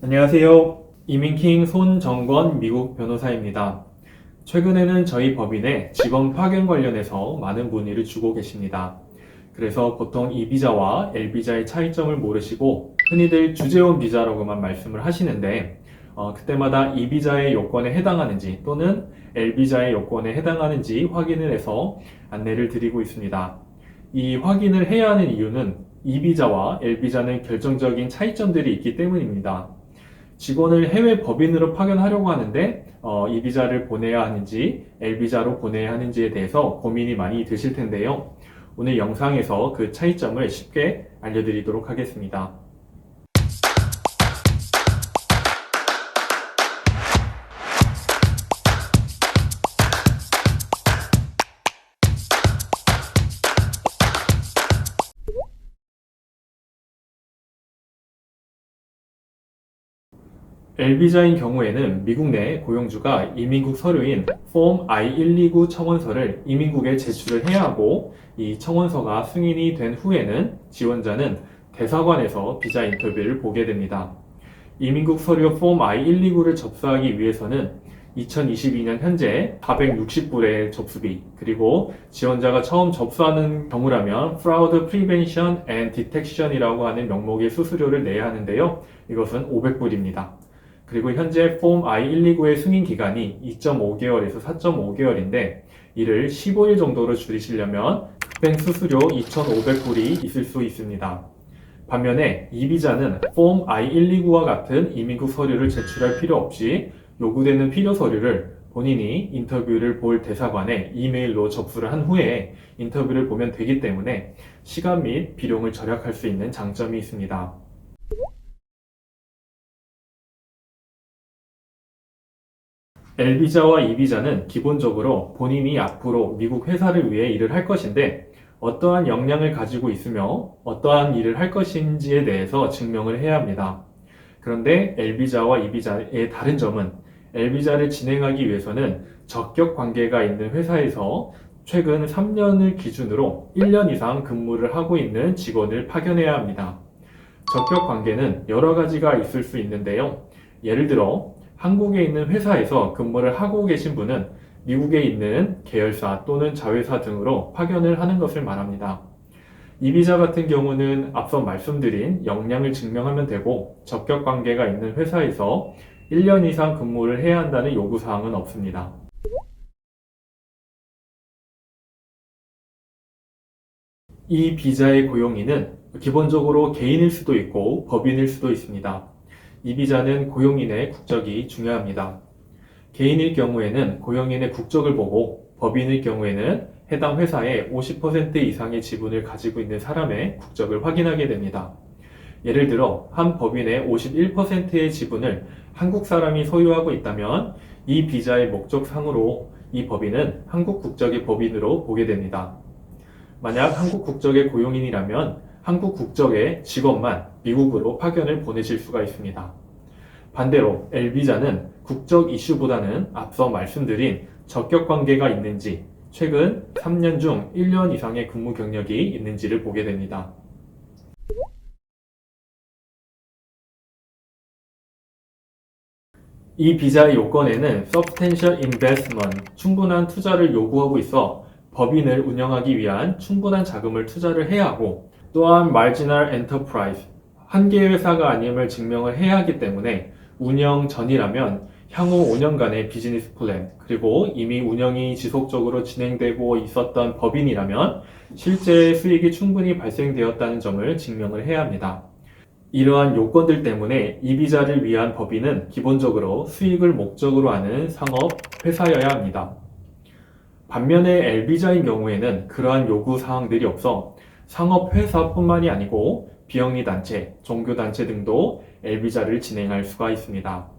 안녕하세요. 이민킹 손정권 미국 변호사입니다. 최근에는 저희 법인에 직원 파견 관련해서 많은 문의를 주고 계십니다. 그래서 보통 E비자와 L비자의 차이점을 모르시고 흔히들 주재원 비자라고만 말씀을 하시는데 그때마다 E비자의 요건에 해당하는지 또는 L비자의 요건에 해당하는지 확인을 해서 안내를 드리고 있습니다. 이 확인을 해야 하는 이유는 E비자와 L비자는 결정적인 차이점들이 있기 때문입니다. 직원을 해외 법인으로 파견하려고 하는데 이 비자를 보내야 하는지 L비자로 보내야 하는지에 대해서 고민이 많이 드실 텐데요. 오늘 영상에서 그 차이점을 쉽게 알려드리도록 하겠습니다. L비자인 경우에는 미국 내 고용주가 이민국 서류인 폼 I-129 청원서를 이민국에 제출을 해야 하고 이 청원서가 승인이 된 후에는 지원자는 대사관에서 비자 인터뷰를 보게 됩니다. 이민국 서류 폼 I-129를 접수하기 위해서는 2022년 현재 460불의 접수비, 그리고 지원자가 처음 접수하는 경우라면 Fraud Prevention and Detection이라고 하는 명목의 수수료를 내야 하는데요. 이것은 500불입니다. 그리고 현재 폼 I-129의 승인 기간이 2.5개월에서 4.5개월인데 이를 15일 정도로 줄이시려면 급행 수수료 2,500불이 있을 수 있습니다. 반면에 이 비자는 폼 I-129와 같은 이민국 서류를 제출할 필요 없이 요구되는 필요 서류를 본인이 인터뷰를 볼 대사관에 이메일로 접수를 한 후에 인터뷰를 보면 되기 때문에 시간 및 비용을 절약할 수 있는 장점이 있습니다. L비자와 E비자는 기본적으로 본인이 앞으로 미국 회사를 위해 일을 할 것인데 어떠한 역량을 가지고 있으며 어떠한 일을 할 것인지에 대해서 증명을 해야 합니다. 그런데 L비자와 E비자의 다른 점은 L비자를 진행하기 위해서는 적격 관계가 있는 회사에서 최근 3년을 기준으로 1년 이상 근무를 하고 있는 직원을 파견해야 합니다. 적격 관계는 여러 가지가 있을 수 있는데요. 예를 들어 한국에 있는 회사에서 근무를 하고 계신 분은 미국에 있는 계열사 또는 자회사 등으로 파견을 하는 것을 말합니다. 이 비자 같은 경우는 앞서 말씀드린 역량을 증명하면 되고 적격 관계가 있는 회사에서 1년 이상 근무를 해야 한다는 요구사항은 없습니다. 이 비자의 고용인은 기본적으로 개인일 수도 있고 법인일 수도 있습니다. 이 비자는 고용인의 국적이 중요합니다. 개인일 경우에는 고용인의 국적을 보고 법인일 경우에는 해당 회사의 50% 이상의 지분을 가지고 있는 사람의 국적을 확인하게 됩니다. 예를 들어 한 법인의 51%의 지분을 한국 사람이 소유하고 있다면 이 비자의 목적상으로 이 법인은 한국 국적의 법인으로 보게 됩니다. 만약 한국 국적의 고용인이라면 한국 국적의 직원만 미국으로 파견을 보내실 수가 있습니다. 반대로 L비자는 국적 이슈보다는 앞서 말씀드린 적격 관계가 있는지, 최근 3년 중 1년 이상의 근무 경력이 있는지를 보게 됩니다. 이 비자의 요건에는 Substantial Investment, 충분한 투자를 요구하고 있어 법인을 운영하기 위한 충분한 자금을 투자를 해야 하고, 또한 Marginal Enterprise, 한 개의 회사가 아님을 증명을 해야 하기 때문에 운영 전이라면 향후 5년간의 비즈니스 플랜, 그리고 이미 운영이 지속적으로 진행되고 있었던 법인이라면 실제 수익이 충분히 발생되었다는 점을 증명을 해야 합니다. 이러한 요건들 때문에 이 비자를 위한 법인은 기본적으로 수익을 목적으로 하는 상업 회사여야 합니다. 반면에 L비자인 경우에는 그러한 요구 사항들이 없어 상업 회사뿐만이 아니고 비영리 단체, 종교 단체 등도 L비자를 진행할 수가 있습니다.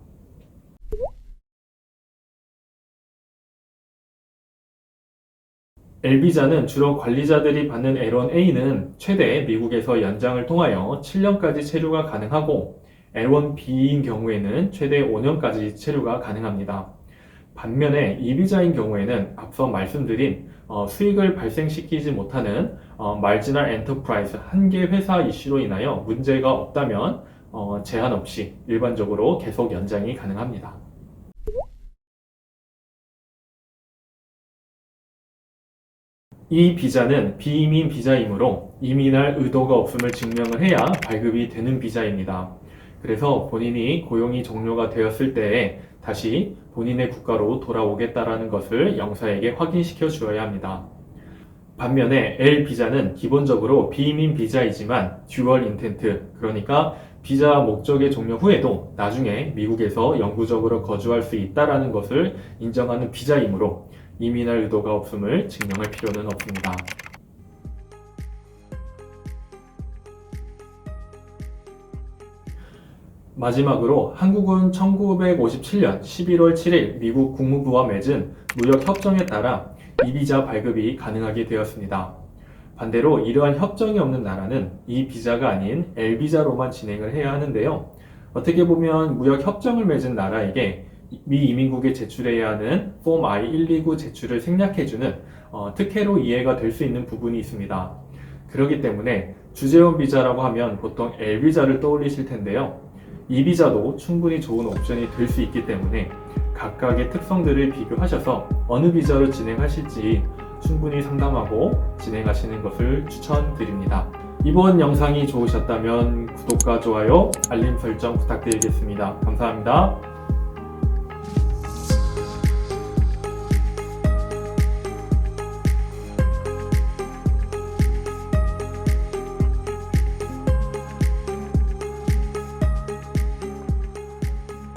L비자는 주로 관리자들이 받는 L1A는 최대 미국에서 연장을 통하여 7년까지 체류가 가능하고 L1B인 경우에는 최대 5년까지 체류가 가능합니다. 반면에 E비자인 경우에는 앞서 말씀드린 수익을 발생시키지 못하는 마지널 엔터프라이즈 한 개 회사 이슈로 인하여 문제가 없다면 제한 없이 일반적으로 계속 연장이 가능합니다. 이 비자는 비이민 비자이므로 이민할 의도가 없음을 증명을 해야 발급이 되는 비자입니다. 그래서 본인이 고용이 종료가 되었을 때에 다시 본인의 국가로 돌아오겠다라는 것을 영사에게 확인시켜 주어야 합니다. 반면에 L 비자는 기본적으로 비이민 비자이지만 듀얼 인텐트, 그러니까 비자 목적의 종료 후에도 나중에 미국에서 영구적으로 거주할 수 있다라는 것을 인정하는 비자이므로 이민할 의도가 없음을 증명할 필요는 없습니다. 마지막으로 한국은 1957년 11월 7일 미국 국무부와 맺은 무역협정에 따라 이 비자 발급이 가능하게 되었습니다. 반대로 이러한 협정이 없는 나라는 이 비자가 아닌 L 비자로만 진행을 해야 하는데요. 어떻게 보면 무역협정을 맺은 나라에게 미 이민국에 제출해야 하는 폼 I-129 제출을 생략해주는 특혜로 이해가 될 수 있는 부분이 있습니다. 그렇기 때문에 주재원 비자라고 하면 보통 L 비자를 떠올리실 텐데요. 이 비자도 충분히 좋은 옵션이 될 수 있기 때문에 각각의 특성들을 비교하셔서 어느 비자로 진행하실지 충분히 상담하고 진행하시는 것을 추천드립니다. 이번 영상이 좋으셨다면 구독과 좋아요, 알림 설정 부탁드리겠습니다. 감사합니다.